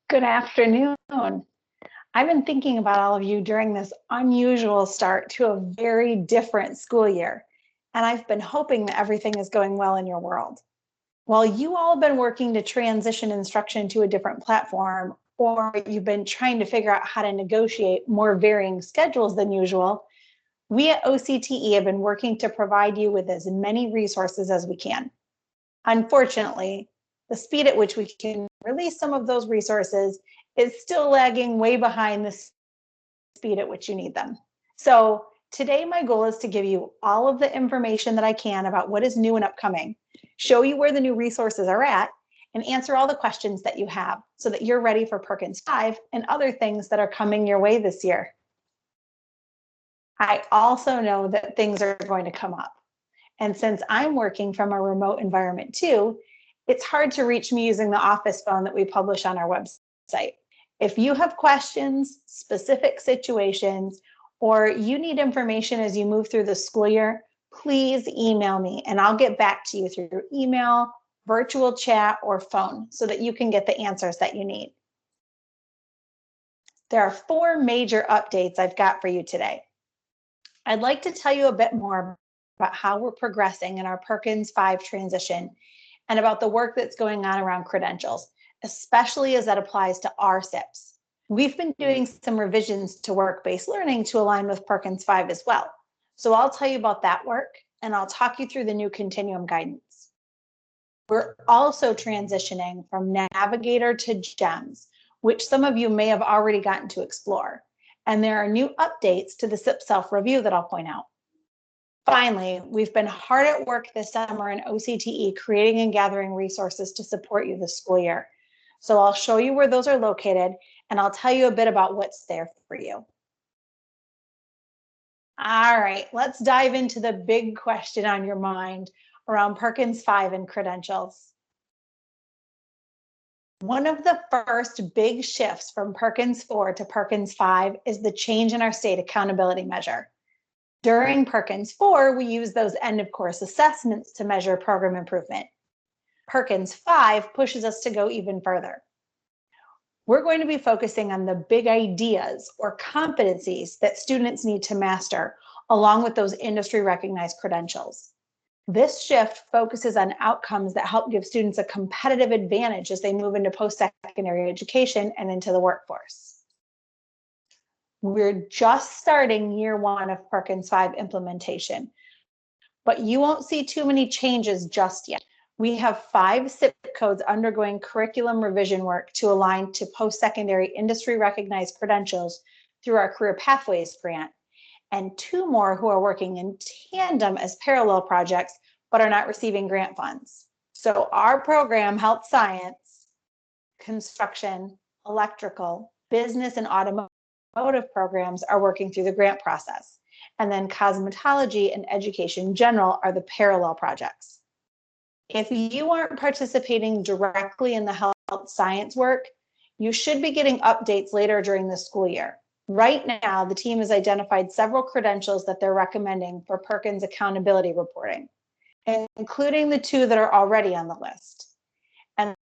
Good afternoon. I've been thinking about all of you during this unusual start to a very different school year, and I've been hoping that everything is going well in your world. While you all have been working to transition instruction to a different platform, or you've been trying to figure out how to negotiate more varying schedules than usual, we at OCTE have been working to provide you with as many resources as we can. Unfortunately, the speed at which we can release some of those resources is still lagging way behind the speed at which you need them. So today, my goal is to give you all of the information that I can about what is new and upcoming, show you where the new resources are at, and answer all the questions that you have so that you're ready for Perkins 5 and other things that are coming your way this year. I also know that things are going to come up. And since I'm working from a remote environment too, it's hard to reach me using the office phone that we publish on our website. If you have questions, specific situations, or you need information as you move through the school year, please email me and I'll get back to you through email, virtual chat, or phone so that you can get the answers that you need. There are 4 major updates I've got for you today. I'd like to tell you a bit more about how we're progressing in our Perkins 5 transition and about the work that's going on around credentials, especially as that applies to our SIPs. We've been doing some revisions to work-based learning to align with Perkins 5 as well. So I'll tell you about that work and I'll talk you through the new continuum guidance. We're also transitioning from Navigator to GEMS, which some of you may have already gotten to explore. And there are new updates to the SIP self-review that I'll point out. Finally, we've been hard at work this summer in OCTE creating and gathering resources to support you this school year. So I'll show you where those are located and I'll tell you a bit about what's there for you. All right, let's dive into the big question on your mind around Perkins 5 and credentials. One of the first big shifts from Perkins 4 to Perkins 5 is the change in our state accountability measure. During Perkins 4, we use those end-of-course assessments to measure program improvement. Perkins 5 pushes us to go even further. We're going to be focusing on the big ideas or competencies that students need to master, along with those industry-recognized credentials. This shift focuses on outcomes that help give students a competitive advantage as they move into post-secondary education and into the workforce. We're just starting year 1 of Perkins 5 implementation, but you won't see too many changes just yet. We have 5 SIP codes undergoing curriculum revision work to align to post-secondary industry-recognized credentials through our Career Pathways grant, and 2 more who are working in tandem as parallel projects, but are not receiving grant funds. So our program, Health Science, Construction, Electrical, Business, and Automotive programs are working through the grant process. And then Cosmetology and Education General are the parallel projects. If you aren't participating directly in the health science work, you should be getting updates later during the school year. Right now, the team has identified several credentials that they're recommending for Perkins accountability reporting, including the 2 that are already on the list. And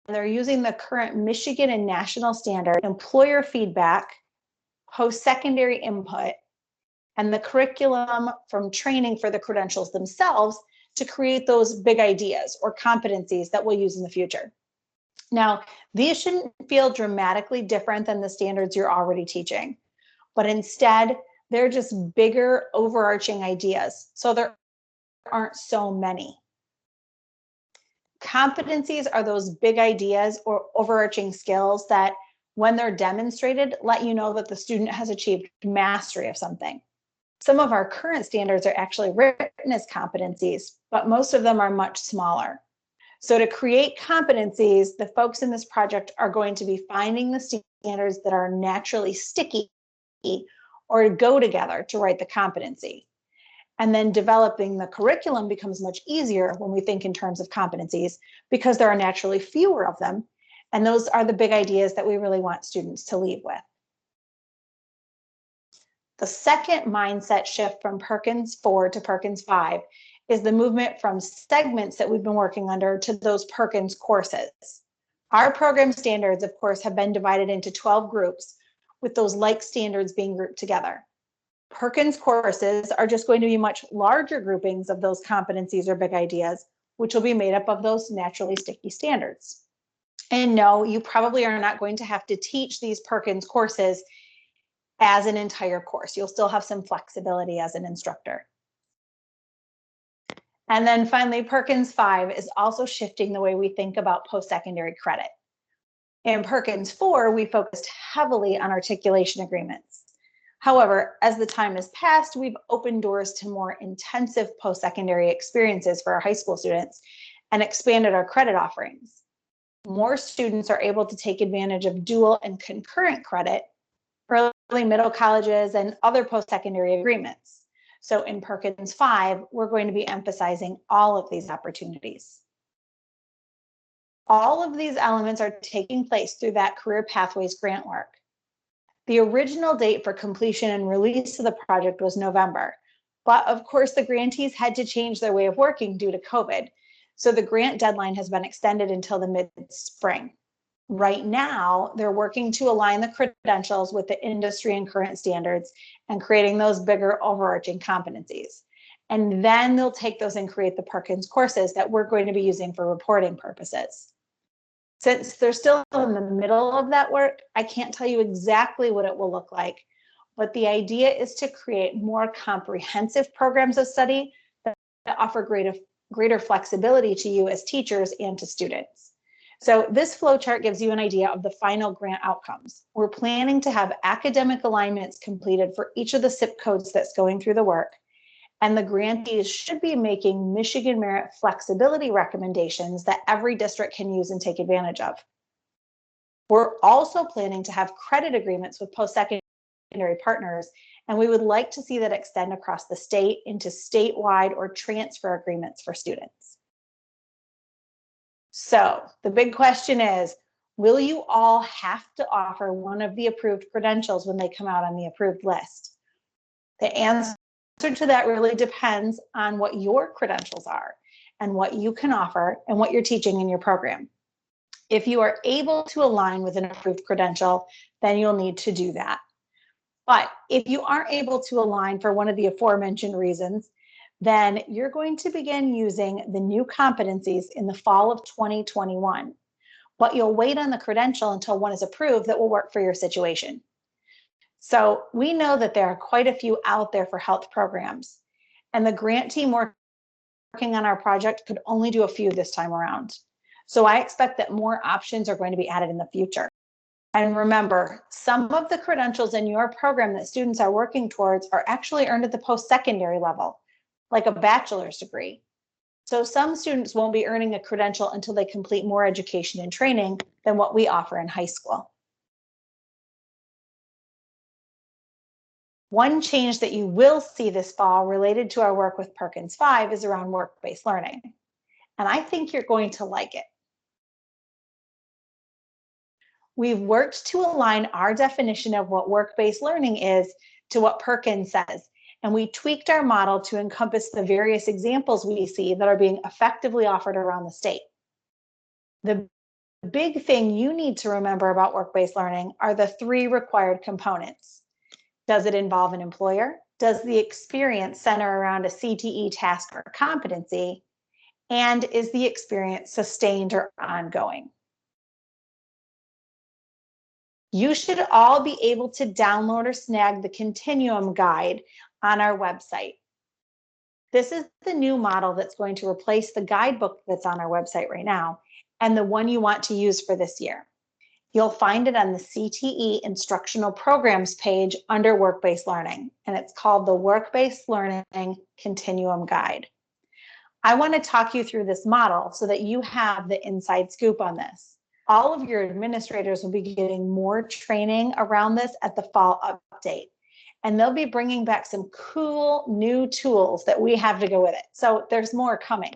they're using the current Michigan and national standard, employer feedback, post-secondary input, and the curriculum from training for the credentials themselves to create those big ideas or competencies that we'll use in the future. Now, these shouldn't feel dramatically different than the standards you're already teaching, but instead, they're just bigger overarching ideas, so there aren't so many. Competencies are those big ideas or overarching skills that, when they're demonstrated, let you know that the student has achieved mastery of something. Some of our current standards are actually written as competencies, but most of them are much smaller. So to create competencies, the folks in this project are going to be finding the standards that are naturally sticky or go together to write the competency. And then developing the curriculum becomes much easier when we think in terms of competencies because there are naturally fewer of them. And those are the big ideas that we really want students to leave with. The second mindset shift from Perkins 4 to Perkins 5 is the movement from segments that we've been working under to those Perkins courses. Our program standards, of course, have been divided into 12 groups, with those like standards being grouped together. Perkins courses are just going to be much larger groupings of those competencies or big ideas, which will be made up of those naturally sticky standards. And no, you probably are not going to have to teach these Perkins courses as an entire course. You'll still have some flexibility as an instructor. And then finally, Perkins 5 is also shifting the way we think about post-secondary credit. In Perkins 4, we focused heavily on articulation agreements. However, as the time has passed, we've opened doors to more intensive post-secondary experiences for our high school students and expanded our credit offerings. More students are able to take advantage of dual and concurrent credit, early middle colleges, and other post-secondary agreements. So in Perkins 5, we're going to be emphasizing all of these opportunities. All of these elements are taking place through that Career Pathways grant work. The original date for completion and release of the project was November, but of course the grantees had to change their way of working due to COVID, so the grant deadline has been extended until the mid-spring. Right now, they're working to align the credentials with the industry and current standards and creating those bigger overarching competencies. And then they'll take those and create the Perkins courses that we're going to be using for reporting purposes. Since they're still in the middle of that work, I can't tell you exactly what it will look like, but the idea is to create more comprehensive programs of study that offer greater flexibility to you as teachers and to students. So this flowchart gives you an idea of the final grant outcomes. We're planning to have academic alignments completed for each of the SIP codes that's going through the work, and the grantees should be making Michigan Merit flexibility recommendations that every district can use and take advantage of. We're also planning to have credit agreements with post-secondary partners, and we would like to see that extend across the state into statewide or transfer agreements for students. So the big question is, will you all have to offer one of the approved credentials when they come out on the approved list? The answer to that really depends on what your credentials are and what you can offer and what you're teaching in your program. If you are able to align with an approved credential, then you'll need to do that. But if you aren't able to align for one of the aforementioned reasons, then you're going to begin using the new competencies in the fall of 2021. But you'll wait on the credential until one is approved that will work for your situation. So we know that there are quite a few out there for health programs, and the grant team working on our project could only do a few this time around. So I expect that more options are going to be added in the future. And remember, some of the credentials in your program that students are working towards are actually earned at the post-secondary level, like a bachelor's degree. So some students won't be earning a credential until they complete more education and training than what we offer in high school. One change that you will see this fall related to our work with Perkins 5 is around work-based learning. And I think you're going to like it. We've worked to align our definition of what work-based learning is to what Perkins says, and we tweaked our model to encompass the various examples we see that are being effectively offered around the state. The big thing you need to remember about work-based learning are the three required components. Does it involve an employer? Does the experience center around a CTE task or competency? And is the experience sustained or ongoing? You should all be able to download or snag the Continuum Guide on our website. This is the new model that's going to replace the guidebook that's on our website right now and the one you want to use for this year. You'll find it on the CTE Instructional Programs page under Work-Based Learning, and it's called the Work-Based Learning Continuum Guide. I want to talk you through this model so that you have the inside scoop on this. All of your administrators will be getting more training around this at the fall update, and they'll be bringing back some cool new tools that we have to go with it. So there's more coming.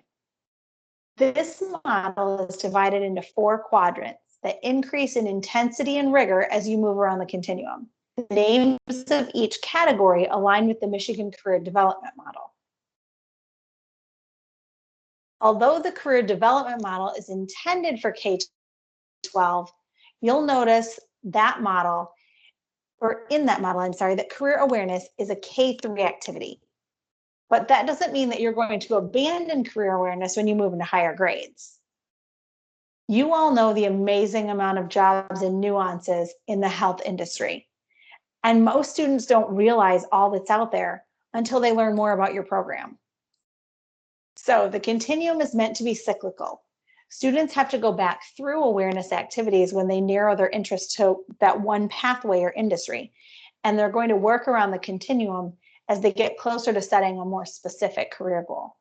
This model is divided into 4 quadrants that increase in intensity and rigor as you move around the continuum. The names of each category align with the Michigan Career Development Model. Although the Career Development Model is intended for K-12 12, you'll notice that model, or in that model, I'm sorry, that career awareness is a K-3 activity. But that doesn't mean that you're going to abandon career awareness when you move into higher grades. You all know the amazing amount of jobs and nuances in the health industry. And most students don't realize all that's out there until they learn more about your program. So the continuum is meant to be cyclical. Students have to go back through awareness activities when they narrow their interest to that one pathway or industry. And they're going to work around the continuum as they get closer to setting a more specific career goal.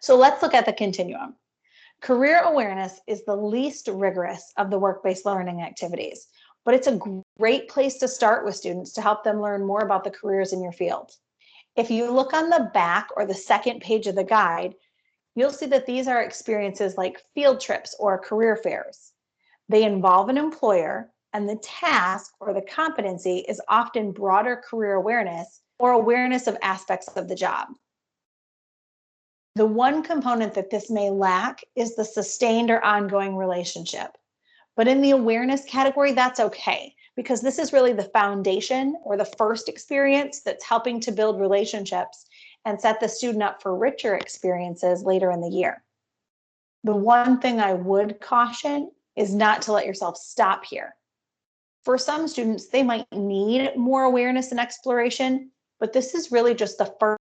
So let's look at the continuum. Career awareness is the least rigorous of the work-based learning activities, but it's a great place to start with students to help them learn more about the careers in your field. If you look on the back or the second page of the guide, you'll see that these are experiences like field trips or career fairs. They involve an employer, and the task or the competency is often broader career awareness or awareness of aspects of the job. The one component that this may lack is the sustained or ongoing relationship. But in the awareness category, that's okay, because this is really the foundation or the first experience that's helping to build relationships and set the student up for richer experiences later in the year. The one thing I would caution is not to let yourself stop here. For some students, they might need more awareness and exploration, but this is really just the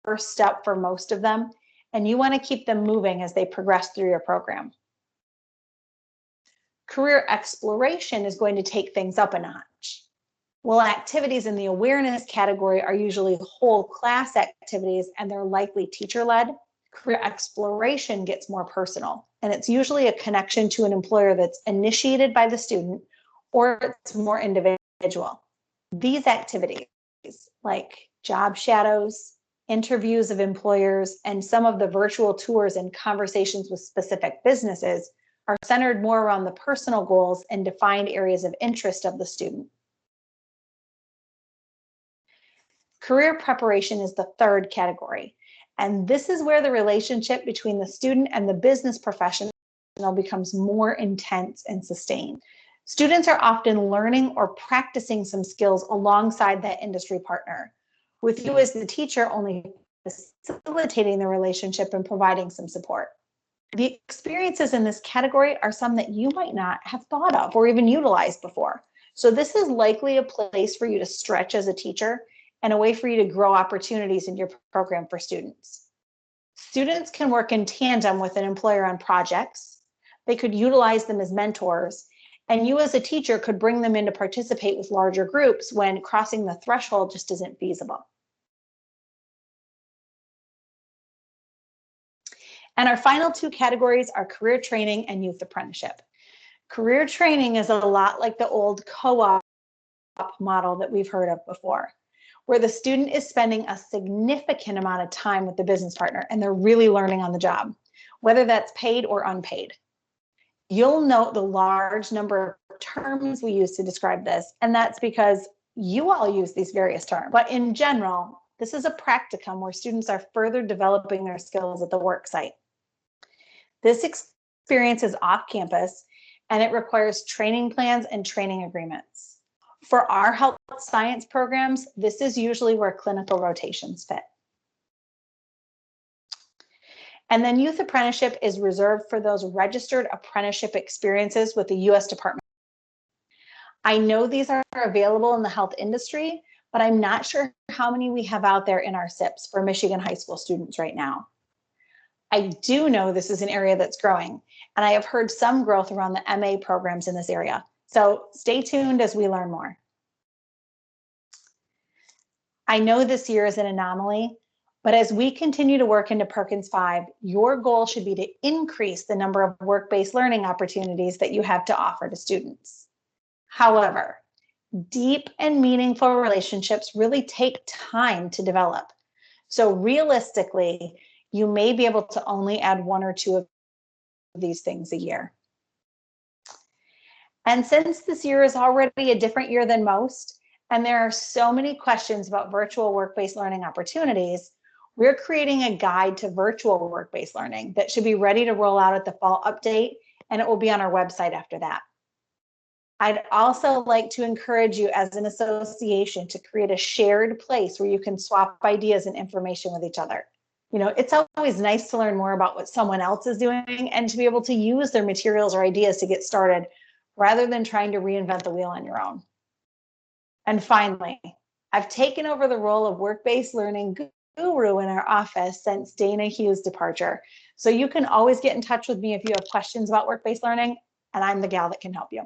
first step for most of them, and you want to keep them moving as they progress through your program. Career exploration is going to take things up a notch. While activities in the awareness category are usually whole class activities and they're likely teacher-led, career exploration gets more personal, and it's usually a connection to an employer that's initiated by the student or it's more individual. These activities, like job shadows, interviews of employers, and some of the virtual tours and conversations with specific businesses, are centered more around the personal goals and defined areas of interest of the student. Career preparation is the third category, and this is where the relationship between the student and the business professional becomes more intense and sustained. Students are often learning or practicing some skills alongside that industry partner, with you as the teacher only facilitating the relationship and providing some support. The experiences in this category are some that you might not have thought of or even utilized before. So this is likely a place for you to stretch as a teacher and a way for you to grow opportunities in your program for students. Students can work in tandem with an employer on projects. They could utilize them as mentors, and you as a teacher could bring them in to participate with larger groups when crossing the threshold just isn't feasible. And our final two categories are career training and youth apprenticeship. Career training is a lot like the old co-op model that we've heard of before, where the student is spending a significant amount of time with the business partner and they're really learning on the job, whether that's paid or unpaid. You'll note the large number of terms we use to describe this, and that's because you all use these various terms. But in general, this is a practicum where students are further developing their skills at the work site. This experience is off campus, and it requires training plans and training agreements. For our health science programs, this is usually where clinical rotations fit. And then youth apprenticeship is reserved for those registered apprenticeship experiences with the U.S. Department. I know these are available in the health industry, but I'm not sure how many we have out there in our SIPs for Michigan high school students right now. I do know this is an area that's growing, and I have heard some growth around the MA programs in this area. So stay tuned as we learn more. I know this year is an anomaly, but as we continue to work into Perkins 5, your goal should be to increase the number of work-based learning opportunities that you have to offer to students. However, deep and meaningful relationships really take time to develop. So realistically, you may be able to only add one or two of these things a year. And since this year is already a different year than most, and there are so many questions about virtual work-based learning opportunities, we're creating a guide to virtual work-based learning that should be ready to roll out at the fall update and it will be on our website after that. I'd also like to encourage you as an association to create a shared place where you can swap ideas and information with each other. You know, it's always nice to learn more about what someone else is doing and to be able to use their materials or ideas to get started rather than trying to reinvent the wheel on your own. And finally, I've taken over the role of work-based learning guru in our office since Dana Hughes' departure. So you can always get in touch with me if you have questions about work-based learning, and I'm the gal that can help you.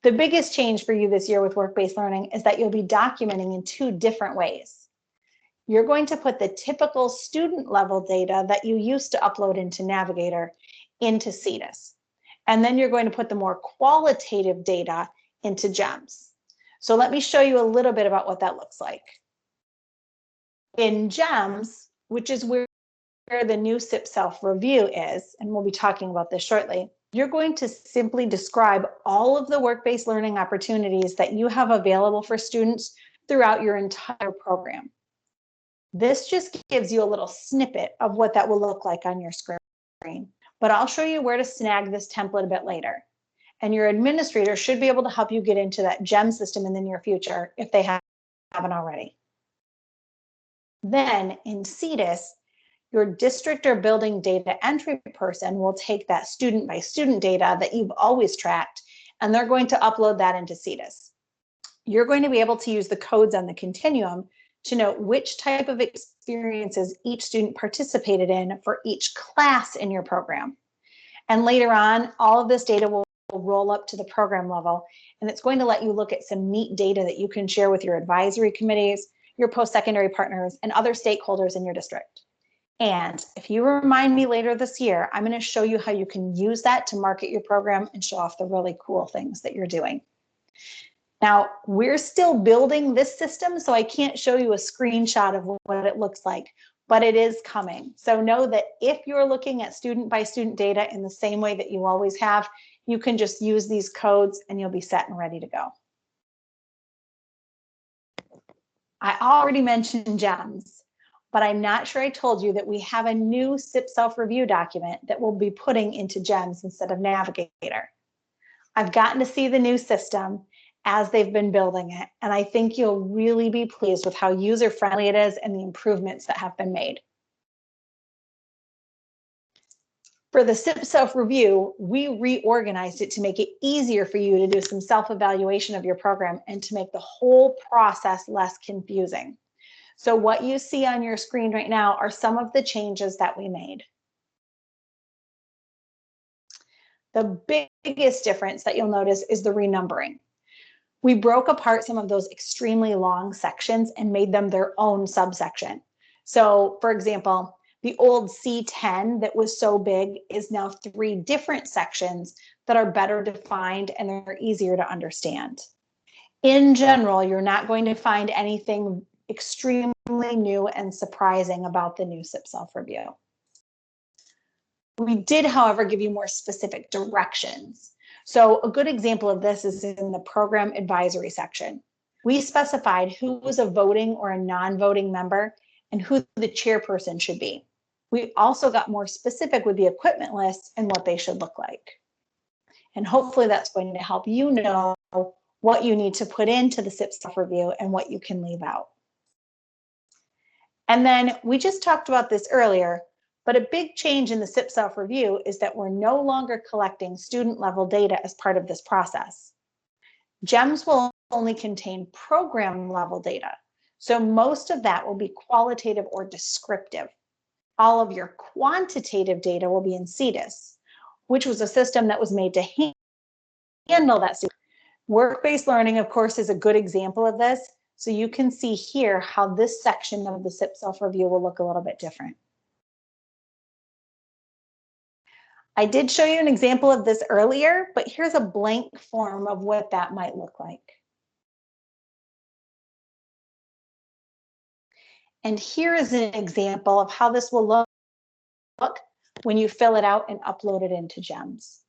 The biggest change for you this year with work-based learning is that you'll be documenting in 2 different ways. You're going to put the typical student level data that you used to upload into Navigator into CETUS. And then you're going to put the more qualitative data into GEMS. So let me show you a little bit about what that looks like. In GEMS, which is where the new SIP self-review is, and we'll be talking about this shortly, you're going to simply describe all of the work-based learning opportunities that you have available for students throughout your entire program. This just gives you a little snippet of what that will look like on your screen, but I'll show you where to snag this template a bit later. And your administrator should be able to help you get into that GEM system in the near future if they haven't already. Then in CETUS, your district or building data entry person will take that student by student data that you've always tracked, and they're going to upload that into CETUS. You're going to be able to use the codes on the continuum to note which type of experiences each student participated in for each class in your program. And later on, all of this data will roll up to the program level, and it's going to let you look at some neat data that you can share with your advisory committees, your post-secondary partners, and other stakeholders in your district. And if you remind me later this year, I'm going to show you how you can use that to market your program and show off the really cool things that you're doing. Now, we're still building this system, so I can't show you a screenshot of what it looks like, but it is coming. So know that if you're looking at student by student data in the same way that you always have, you can just use these codes and you'll be set and ready to go. I already mentioned GEMS, but I'm not sure I told you that we have a new SIP self-review document that we'll be putting into GEMS instead of Navigator. I've gotten to see the new system as they've been building it, and I think you'll really be pleased with how user-friendly it is and the improvements that have been made. For the SIP self-review, we reorganized it to make it easier for you to do some self-evaluation of your program and to make the whole process less confusing. So what you see on your screen right now are some of the changes that we made. The biggest difference that you'll notice is the renumbering. We broke apart some of those extremely long sections and made them their own subsection. So for example, the old C10 that was so big is now 3 different sections that are better defined and they're easier to understand. In general, you're not going to find anything extremely new and surprising about the new SIP self-review. We did, however, give you more specific directions. So a good example of this is in the program advisory section. We specified who was a voting or a non-voting member and who the chairperson should be. We also got more specific with the equipment list and what they should look like. And hopefully that's going to help you know what you need to put into the SIP self-review and what you can leave out. And then we just talked about this earlier, but a big change in the SIP self-review is that we're no longer collecting student level data as part of this process. GEMS will only contain program level data. So most of that will be qualitative or descriptive. All of your quantitative data will be in CETUS, which was a system that was made to handle that. Work-based learning, of course, is a good example of this. So you can see here how this section of the SIP self-review will look a little bit different. I did show you an example of this earlier, but here's a blank form of what that might look like. And here is an example of how this will look when you fill it out and upload it into GEMS.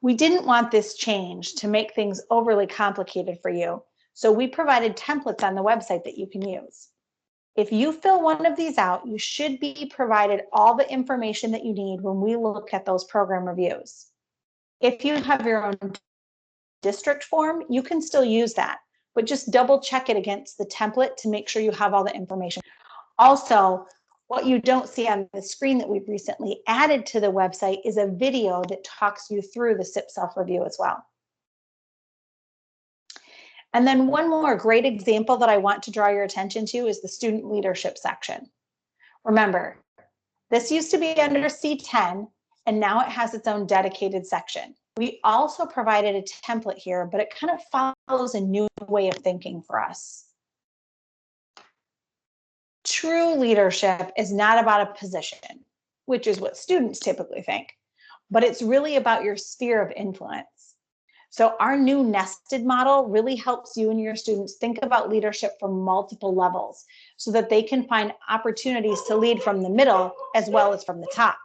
We didn't want this change to make things overly complicated for you, so we provided templates on the website that you can use. If you fill one of these out, you should be provided all the information that you need when we look at those program reviews. If you have your own district form, you can still use that, but just double check it against the template to make sure you have all the information. Also, what you don't see on the screen that we've recently added to the website is a video that talks you through the SIP self-review as well. And then one more great example that I want to draw your attention to is the student leadership section. Remember, this used to be under C10, and now it has its own dedicated section. We also provided a template here, but it kind of follows a new way of thinking for us. True leadership is not about a position, which is what students typically think, but it's really about your sphere of influence. So our new nested model really helps you and your students think about leadership from multiple levels so that they can find opportunities to lead from the middle as well as from the top.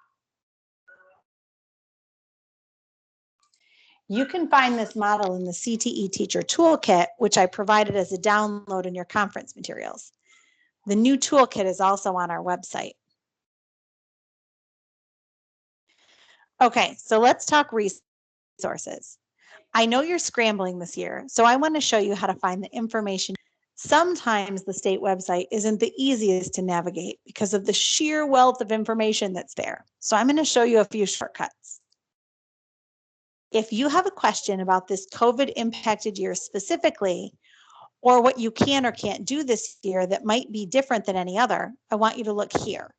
You can find this model in the CTE Teacher Toolkit, which I provided as a download in your conference materials. The new toolkit is also on our website. Okay, so let's talk resources. I know you're scrambling this year, so I want to show you how to find the information. Sometimes the state website isn't the easiest to navigate because of the sheer wealth of information that's there. So I'm going to show you a few shortcuts. If you have a question about this COVID impacted year specifically, or what you can or can't do this year that might be different than any other, I want you to look here.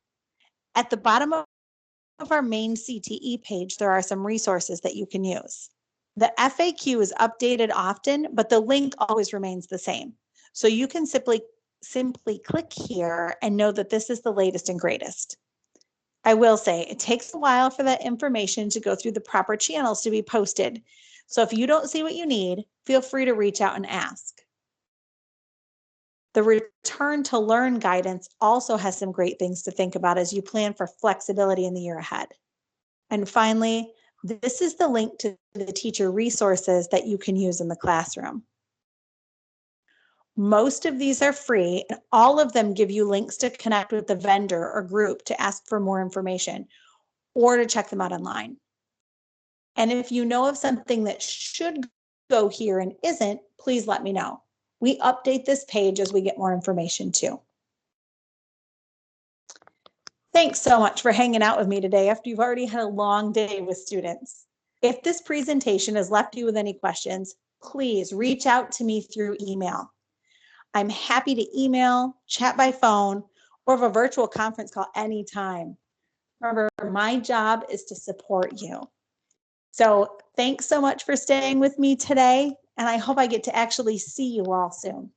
At the bottom of our main CTE page, there are some resources that you can use. The FAQ is updated often, but the link always remains the same. So you can simply click here and know that this is the latest and greatest. I will say it takes a while for that information to go through the proper channels to be posted. So if you don't see what you need, feel free to reach out and ask. The Return to Learn guidance also has some great things to think about as you plan for flexibility in the year ahead. And finally, this is the link to the teacher resources that you can use in the classroom. Most of these are free, and all of them give you links to connect with the vendor or group to ask for more information or to check them out online. And if you know of something that should go here and isn't, please let me know. We update this page as we get more information too. Thanks so much for hanging out with me today after you've already had a long day with students. If this presentation has left you with any questions, please reach out to me through email. I'm happy to email, chat by phone, or have a virtual conference call anytime. Remember, my job is to support you. So thanks so much for staying with me today, and I hope I get to actually see you all soon.